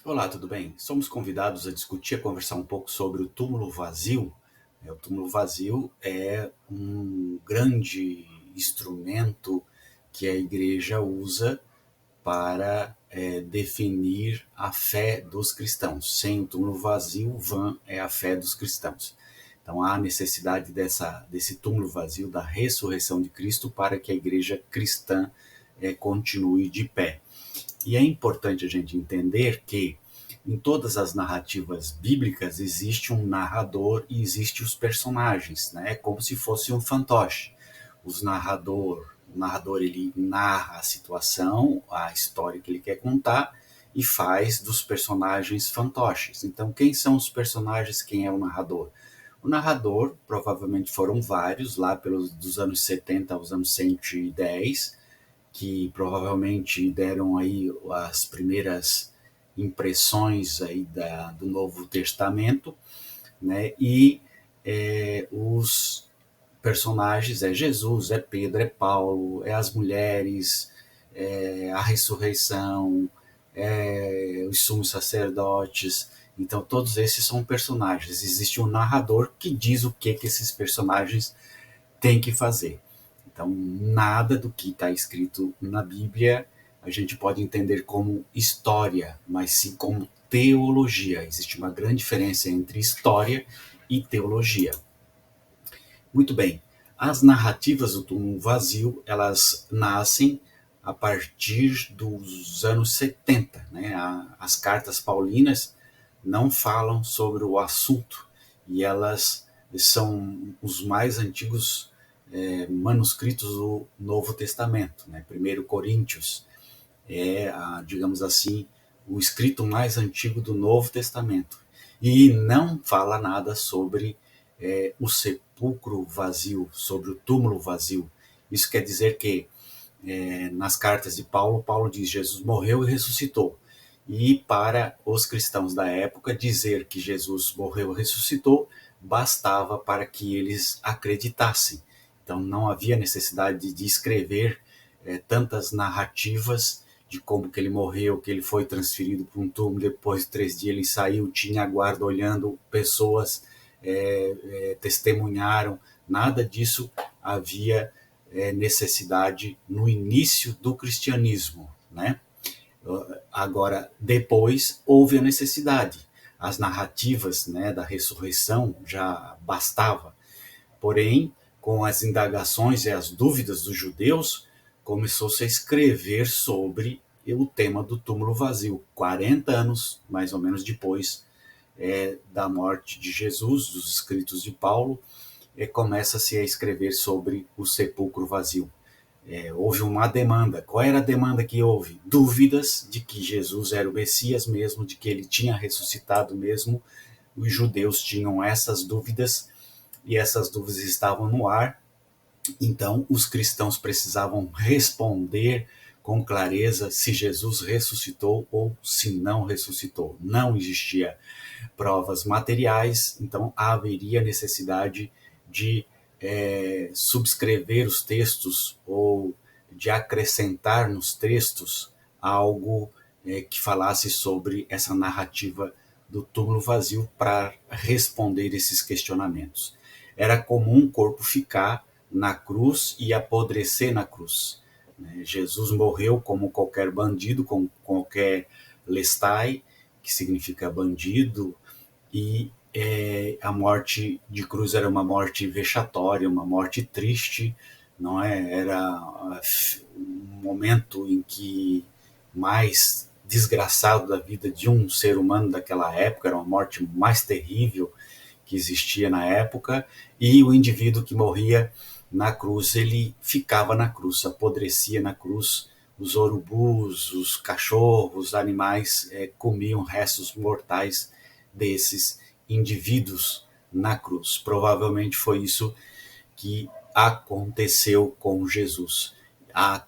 Olá, tudo bem? Somos convidados a discutir, a conversar um pouco sobre o túmulo vazio. O túmulo vazio é um grande instrumento que a igreja usa para definir a fé dos cristãos. Sem o túmulo vazio, vã é a fé dos cristãos. Então há necessidade desse túmulo vazio, da ressurreição de Cristo, para que a igreja cristã continue de pé. E é importante a gente entender que em todas as narrativas bíblicas existe um narrador e existe os personagens, né? É como se fosse um fantoche. O narrador ele narra a situação, a história que ele quer contar e faz dos personagens fantoches. Então, quem são os personagens? Quem é o narrador? O narrador, provavelmente foram vários, lá dos anos 70 aos anos 110, que provavelmente deram aí as primeiras impressões aí do Novo Testamento, né? E os personagens é Jesus, é Pedro, é Paulo, é as mulheres, é a ressurreição, os sumos sacerdotes. Então todos esses são personagens. Existe um narrador que diz o que esses personagens têm que fazer. Então, nada do que está escrito na Bíblia a gente pode entender como história, mas sim como teologia. Existe uma grande diferença entre história e teologia. Muito bem, as narrativas do túmulo vazio, elas nascem a partir dos anos 70. Né? As cartas paulinas não falam sobre o assunto e elas são os mais antigos manuscritos do Novo Testamento. Né? 1 Coríntios é, digamos assim, o escrito mais antigo do Novo Testamento. E não fala nada sobre o sepulcro vazio, sobre o túmulo vazio. Isso quer dizer que nas cartas de Paulo, Paulo diz: Jesus morreu e ressuscitou. E para os cristãos da época, dizer que Jesus morreu e ressuscitou bastava para que eles acreditassem. Então não havia necessidade de escrever tantas narrativas de como que ele morreu, que ele foi transferido para um túmulo, depois de 3 dias ele saiu, tinha a guarda olhando, pessoas testemunharam, nada disso havia necessidade no início do cristianismo, né? Agora, depois houve a necessidade. As narrativas, né, da ressurreição já bastava. Porém, com as indagações e as dúvidas dos judeus, começou-se a escrever sobre o tema do túmulo vazio. 40 anos, mais ou menos, depois da morte de Jesus, dos escritos de Paulo, começa-se a escrever sobre o sepulcro vazio. Houve uma demanda. Qual era a demanda que houve? Dúvidas de que Jesus era o Messias mesmo, de que ele tinha ressuscitado mesmo. Os judeus tinham essas dúvidas e essas dúvidas estavam no ar. Então, os cristãos precisavam responder com clareza se Jesus ressuscitou ou se não ressuscitou. Não existia provas materiais, então haveria necessidade de subscrever os textos ou de acrescentar nos textos algo que falasse sobre essa narrativa do túmulo vazio para responder esses questionamentos. Era comum o corpo ficar na cruz e apodrecer na cruz. Jesus morreu como qualquer bandido, como qualquer lestai, que significa bandido, e a morte de cruz era uma morte vexatória, uma morte triste, não é? Era um momento em que mais desgraçado da vida de um ser humano daquela época, era uma morte mais terrível que existia na época, e o indivíduo que morria na cruz, ele ficava na cruz, apodrecia na cruz. Os urubus, os cachorros, os animais comiam restos mortais desses indivíduos na cruz. Provavelmente foi isso que aconteceu com Jesus.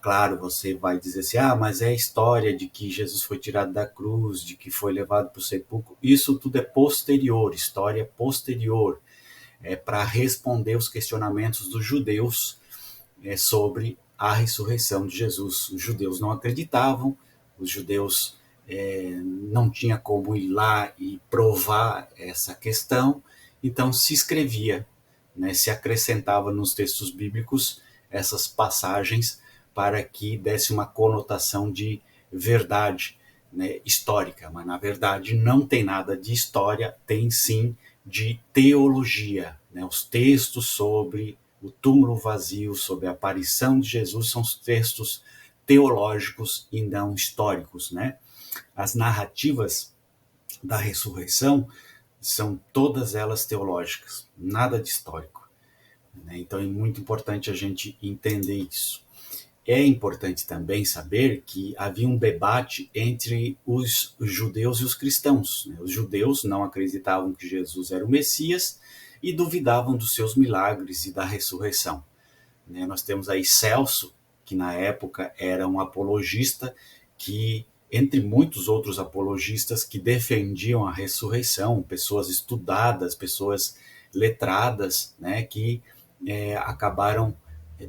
Claro, você vai dizer assim, mas é a história de que Jesus foi tirado da cruz, de que foi levado para o sepulcro. Isso tudo é posterior, história posterior, para responder os questionamentos dos judeus sobre a ressurreição de Jesus. Os judeus não acreditavam, os judeus não tinha como ir lá e provar essa questão, então se escrevia, né, se acrescentava nos textos bíblicos essas passagens para que desse uma conotação de verdade, né, histórica, mas na verdade não tem nada de história, tem sim de teologia, né? Os textos sobre o túmulo vazio, sobre a aparição de Jesus, são os textos teológicos e não históricos, né? As narrativas da ressurreição são todas elas teológicas, nada de histórico, né? Então é muito importante a gente entender isso. É importante também saber que havia um debate entre os judeus e os cristãos, né? Os judeus não acreditavam que Jesus era o Messias e duvidavam dos seus milagres e da ressurreição, né? Nós temos aí Celso, que na época era um apologista que, entre muitos outros apologistas que defendiam a ressurreição, pessoas estudadas, pessoas letradas, né, que acabaram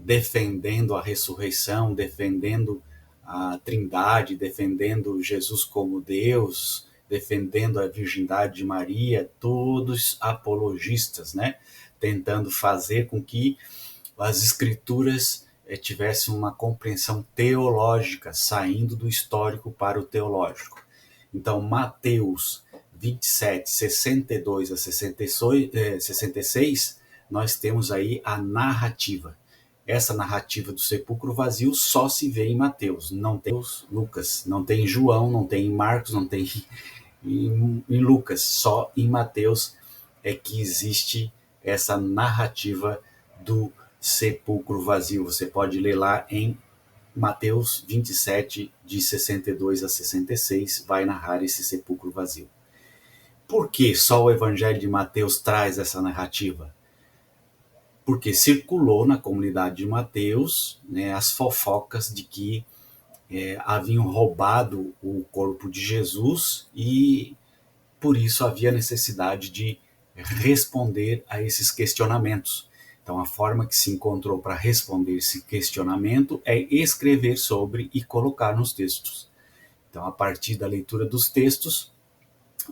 defendendo a ressurreição, defendendo a Trindade, defendendo Jesus como Deus, defendendo a virgindade de Maria, todos apologistas, né, tentando fazer com que as escrituras tivessem uma compreensão teológica, saindo do histórico para o teológico. Então, Mateus 27, 62 a 66, nós temos aí a narrativa. Essa narrativa do sepulcro vazio só se vê em Mateus, não tem Lucas, não tem João, não tem Marcos, não tem em Lucas, só em Mateus é que existe essa narrativa do sepulcro vazio. Você pode ler lá em Mateus 27, de 62 a 66, vai narrar esse sepulcro vazio. Por que só o Evangelho de Mateus traz essa narrativa? Porque circulou na comunidade de Mateus, né, as fofocas de que haviam roubado o corpo de Jesus e por isso havia necessidade de responder a esses questionamentos. Então, a forma que se encontrou para responder esse questionamento é escrever sobre e colocar nos textos. Então, a partir da leitura dos textos,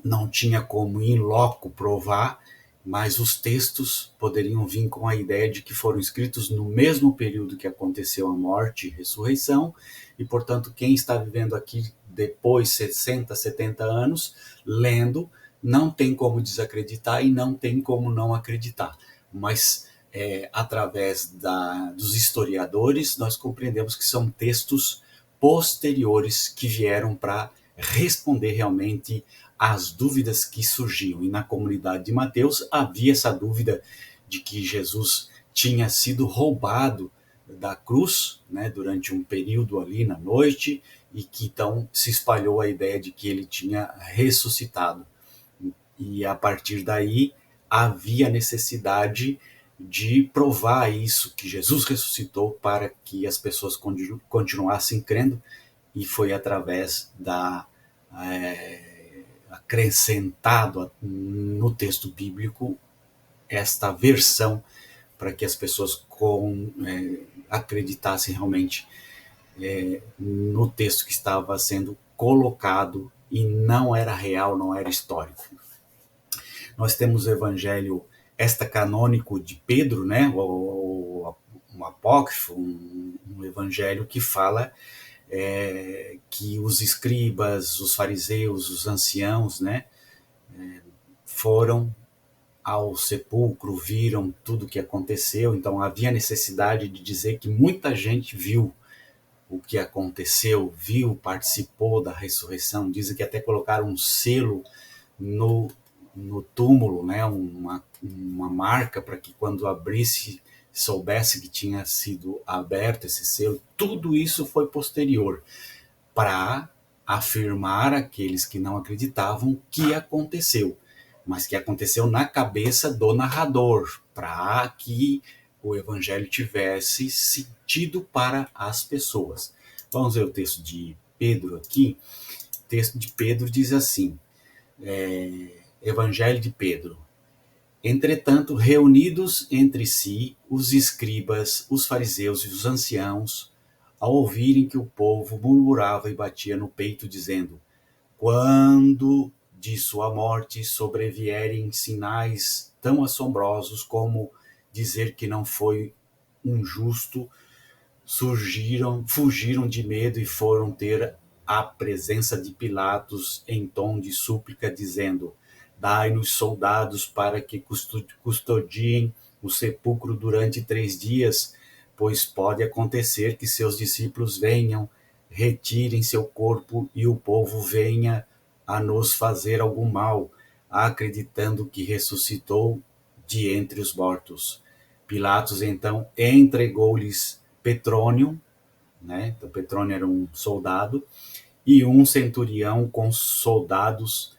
não tinha como in loco provar, mas os textos poderiam vir com a ideia de que foram escritos no mesmo período que aconteceu a morte e ressurreição, e, portanto, quem está vivendo aqui depois 60, 70 anos, lendo, não tem como desacreditar e não tem como não acreditar. Mas, através dos historiadores, nós compreendemos que são textos posteriores que vieram para responder realmente às dúvidas que surgiam. E na comunidade de Mateus havia essa dúvida de que Jesus tinha sido roubado da cruz, né, durante um período ali na noite, e que então se espalhou a ideia de que ele tinha ressuscitado. E a partir daí havia necessidade de provar isso, que Jesus ressuscitou, para que as pessoas continuassem crendo, e foi através da acrescentado no texto bíblico esta versão para que as pessoas acreditassem realmente no texto que estava sendo colocado e não era real, não era histórico. Nós temos o evangelho extracanônico de Pedro, né, um apócrifo, um evangelho que fala que os escribas, os fariseus, os anciãos, né, foram ao sepulcro, viram tudo o que aconteceu, então havia necessidade de dizer que muita gente viu o que aconteceu, viu, participou da ressurreição. Dizem que até colocaram um selo no túmulo, né, uma marca para que quando abrisse soubesse que tinha sido aberto esse selo. Tudo isso foi posterior para afirmar aqueles que não acreditavam que aconteceu, mas que aconteceu na cabeça do narrador, para que o evangelho tivesse sentido para as pessoas. Vamos ver o texto de Pedro aqui. O texto de Pedro diz assim, Evangelho de Pedro: entretanto, reunidos entre si, os escribas, os fariseus e os anciãos, ao ouvirem que o povo murmurava e batia no peito, dizendo: quando de sua morte sobrevierem sinais tão assombrosos como dizer que não foi um justo, fugiram de medo e foram ter a presença de Pilatos em tom de súplica, dizendo: dai-nos soldados para que custodiem o sepulcro durante 3 dias, pois pode acontecer que seus discípulos venham, retirem seu corpo e o povo venha a nos fazer algum mal, acreditando que ressuscitou de entre os mortos. Pilatos então entregou-lhes Petrônio, né? Então Petrônio era um soldado, e um centurião com soldados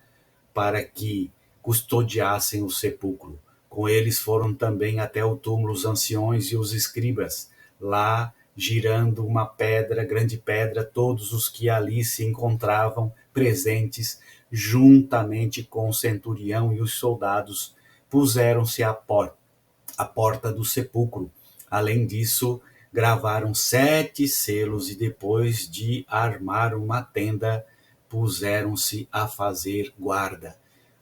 para que custodiassem o sepulcro. Com eles foram também até o túmulo os anciões e os escribas, lá girando uma pedra, grande pedra, todos os que ali se encontravam presentes, juntamente com o centurião e os soldados, puseram-se à porta do sepulcro. Além disso, gravaram 7 selos e depois de armar uma tenda, puseram-se a fazer guarda.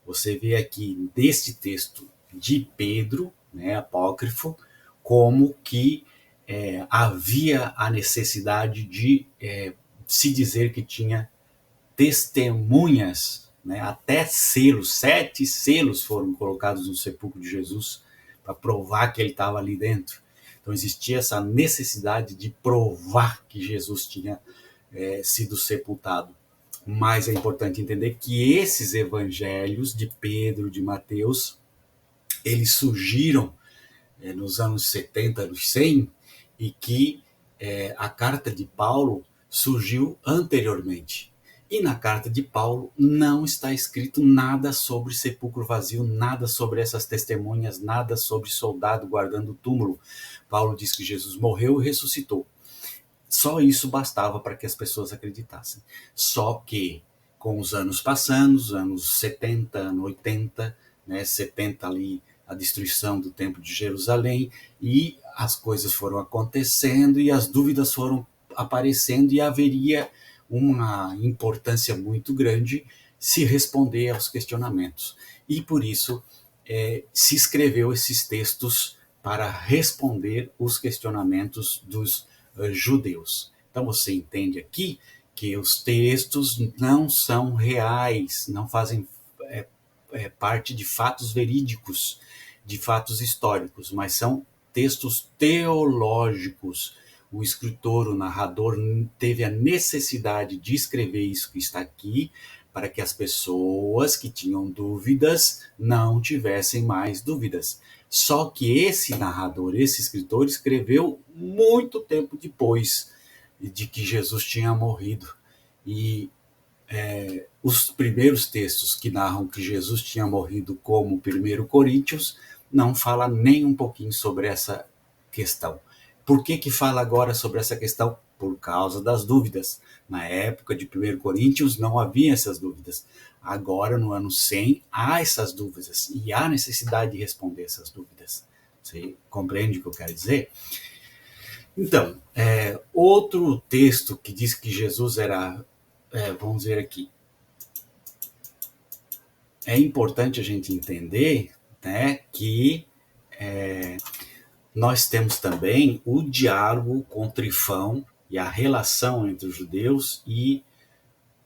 Você vê aqui deste texto de Pedro, né, apócrifo, como que havia a necessidade de se dizer que tinha testemunhas, né, até selos, 7 selos foram colocados no sepulcro de Jesus para provar que ele estava ali dentro. Então existia essa necessidade de provar que Jesus tinha sido sepultado. Mas é importante entender que esses evangelhos de Pedro, de Mateus, eles surgiram nos anos 70, anos 100, e que a carta de Paulo surgiu anteriormente. E na carta de Paulo não está escrito nada sobre sepulcro vazio, nada sobre essas testemunhas, nada sobre soldado guardando o túmulo. Paulo diz que Jesus morreu e ressuscitou. Só isso bastava para que as pessoas acreditassem. Só que, com os anos passando, os anos 70, anos 80, né, 70 ali, a destruição do Templo de Jerusalém, e as coisas foram acontecendo e as dúvidas foram aparecendo e haveria uma importância muito grande se responder aos questionamentos. E por isso se escreveu esses textos para responder os questionamentos dos judeus. Então você entende aqui que os textos não são reais, não fazem parte de fatos verídicos, de fatos históricos, mas são textos teológicos. O escritor, o narrador, teve a necessidade de escrever isso que está aqui, para que as pessoas que tinham dúvidas não tivessem mais dúvidas. Só que esse narrador, esse escritor, escreveu muito tempo depois de que Jesus tinha morrido. E os primeiros textos que narram que Jesus tinha morrido, como 1 Coríntios, não fala nem um pouquinho sobre essa questão. Por que fala agora sobre essa questão? Por causa das dúvidas. Na época de 1 Coríntios não havia essas dúvidas. Agora, no ano 100, há essas dúvidas e há necessidade de responder essas dúvidas. Você compreende o que eu quero dizer? Então, outro texto que diz que Jesus era, vamos dizer aqui, é importante a gente entender, né, que nós temos também o diálogo com Trifão e a relação entre os judeus e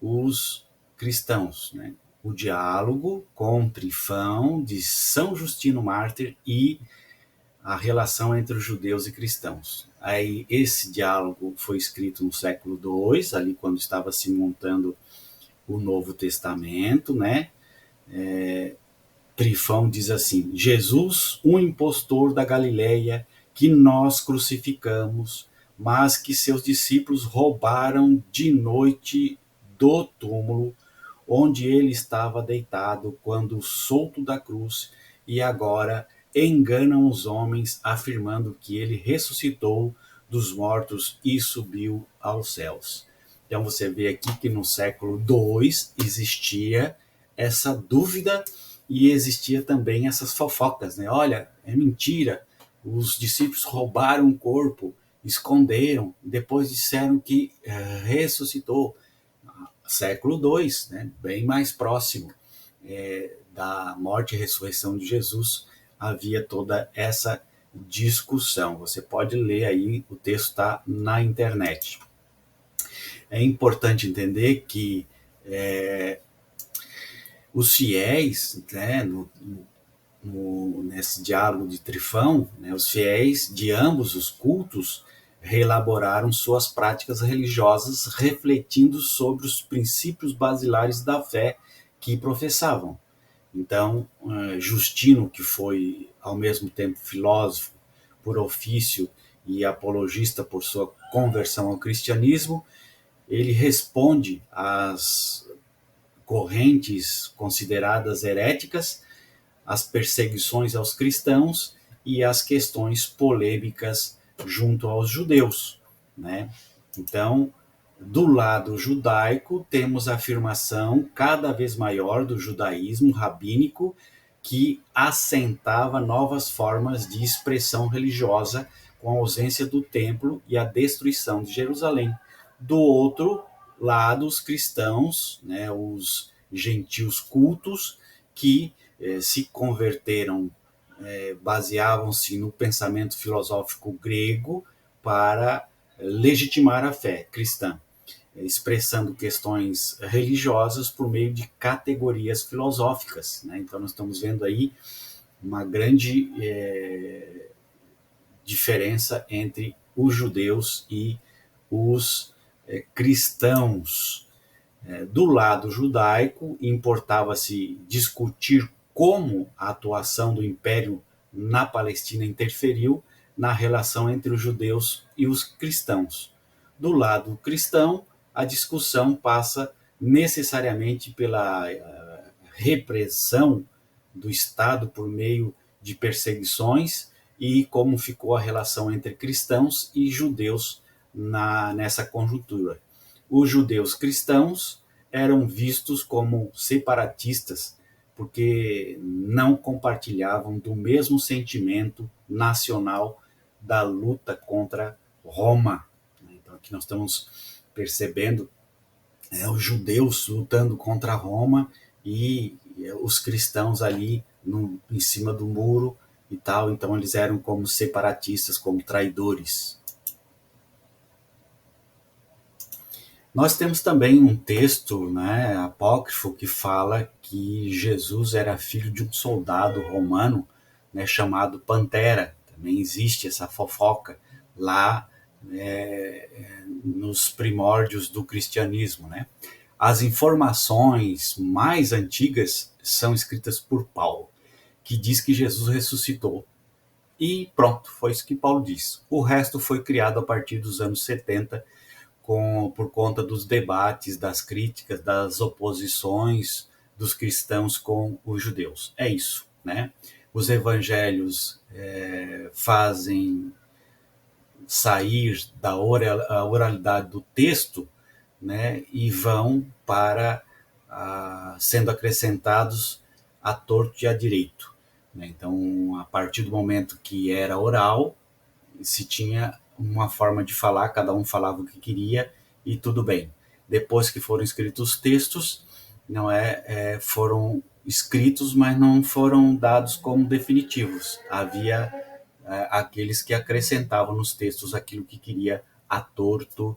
os cristãos, né? O diálogo com Trifão de São Justino Mártir e a relação entre os judeus e cristãos. Aí esse diálogo foi escrito no século II, ali quando estava se montando o Novo Testamento, né? Trifão diz assim: Jesus, um impostor da Galileia, que nós crucificamos, mas que seus discípulos roubaram de noite do túmulo onde ele estava deitado quando solto da cruz, e agora enganam os homens afirmando que ele ressuscitou dos mortos e subiu aos céus. Então você vê aqui que no século II existia essa dúvida e existia também essas fofocas, né? Olha, é mentira, os discípulos roubaram o corpo, esconderam, depois disseram que ressuscitou. século II, né, bem mais próximo da morte e ressurreição de Jesus, havia toda essa discussão. Você pode ler aí, o texto está na internet. É importante entender que os fiéis, né, nesse diálogo de Trifão, né, os fiéis de ambos os cultos reelaboraram suas práticas religiosas, refletindo sobre os princípios basilares da fé que professavam. Então, Justino, que foi ao mesmo tempo filósofo por ofício e apologista por sua conversão ao cristianismo, ele responde às correntes consideradas heréticas, às perseguições aos cristãos e às questões polêmicas junto aos judeus, né? Então, do lado judaico, temos a afirmação cada vez maior do judaísmo rabínico, que assentava novas formas de expressão religiosa com a ausência do templo e a destruição de Jerusalém. Do outro lado, os cristãos, né, os gentios cultos, que se converteram, baseavam-se no pensamento filosófico grego para legitimar a fé cristã, expressando questões religiosas por meio de categorias filosóficas, né? Então, nós estamos vendo aí uma grande diferença entre os judeus e os cristãos. Do lado judaico, importava-se discutir como a atuação do Império na Palestina interferiu na relação entre os judeus e os cristãos. Do lado cristão, a discussão passa necessariamente pela repressão do Estado por meio de perseguições e como ficou a relação entre cristãos e judeus nessa conjuntura. Os judeus cristãos eram vistos como separatistas porque não compartilhavam do mesmo sentimento nacional da luta contra Roma. Então, aqui nós estamos percebendo os judeus lutando contra Roma e os cristãos ali em cima do muro e tal. Então, eles eram como separatistas, como traidores. Nós temos também um texto, né, apócrifo, que fala que Jesus era filho de um soldado romano, né, chamado Pantera. Também existe essa fofoca lá nos primórdios do cristianismo, né? As informações mais antigas são escritas por Paulo, que diz que Jesus ressuscitou. E pronto, foi isso que Paulo diz. O resto foi criado a partir dos anos 70, por conta dos debates, das críticas, das oposições dos cristãos com os judeus. É isso, né? Os evangelhos fazem sair da oralidade do texto, né, e vão para sendo acrescentados à torto e à direito, né? Então, a partir do momento que era oral, se tinha uma forma de falar, cada um falava o que queria e tudo bem. Depois que foram escritos os textos, foram escritos, mas não foram dados como definitivos. Havia aqueles que acrescentavam nos textos aquilo que queria a torto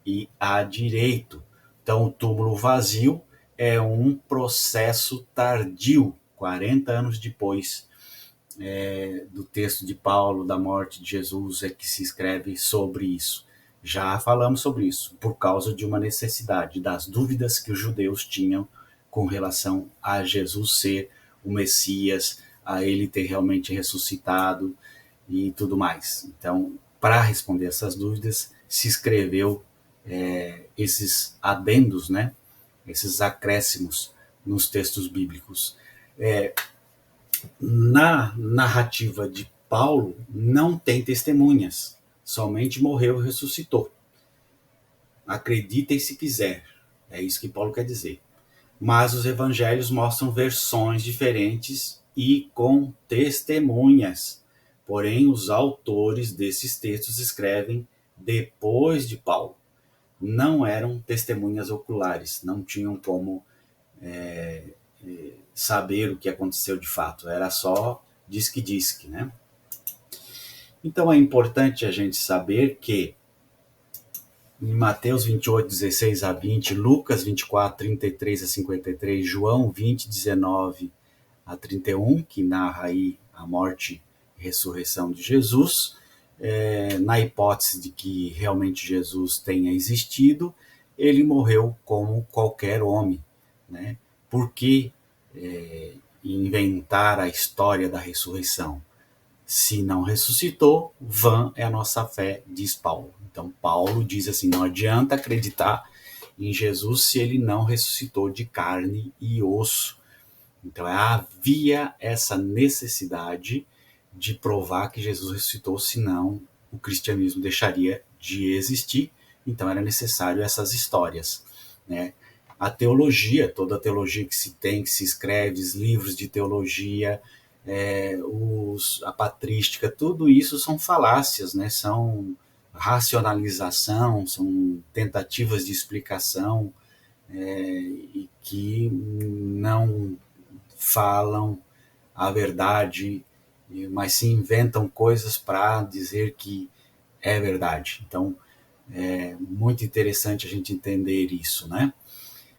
e a direito. Então, o túmulo vazio é um processo tardio, 40 anos depois do texto de Paulo, da morte de Jesus, é que se escreve sobre isso. Já falamos sobre isso, por causa de uma necessidade, das dúvidas que os judeus tinham com relação a Jesus ser o Messias, a ele ter realmente ressuscitado e tudo mais. Então, para responder essas dúvidas, se escreveu esses adendos, né? Esses acréscimos nos textos bíblicos. Na narrativa de Paulo, não tem testemunhas, somente morreu e ressuscitou. Acreditem se quiser, é isso que Paulo quer dizer. Mas os evangelhos mostram versões diferentes e com testemunhas. Porém, os autores desses textos escrevem depois de Paulo. não eram testemunhas oculares, não tinham como saber o que aconteceu de fato, era só diz-que, né? Então é importante a gente saber que em Mateus 28, 16 a 20, Lucas 24, 33 a 53, João 20, 19 a 31, que narra aí a morte e ressurreição de Jesus, na hipótese de que realmente Jesus tenha existido, ele morreu como qualquer homem, né? Por que inventar a história da ressurreição? Se não ressuscitou, vã é a nossa fé, diz Paulo. Então, Paulo diz assim: não adianta acreditar em Jesus se ele não ressuscitou de carne e osso. Então, havia essa necessidade de provar que Jesus ressuscitou, senão o cristianismo deixaria de existir. Então, era necessário essas histórias, né? A teologia, toda a teologia que se tem, que se escreve, os livros de teologia, a patrística, tudo isso são falácias, né? São racionalização, são tentativas de explicação e que não falam a verdade, mas se inventam coisas para dizer que é verdade. Então, é muito interessante a gente entender isso, né?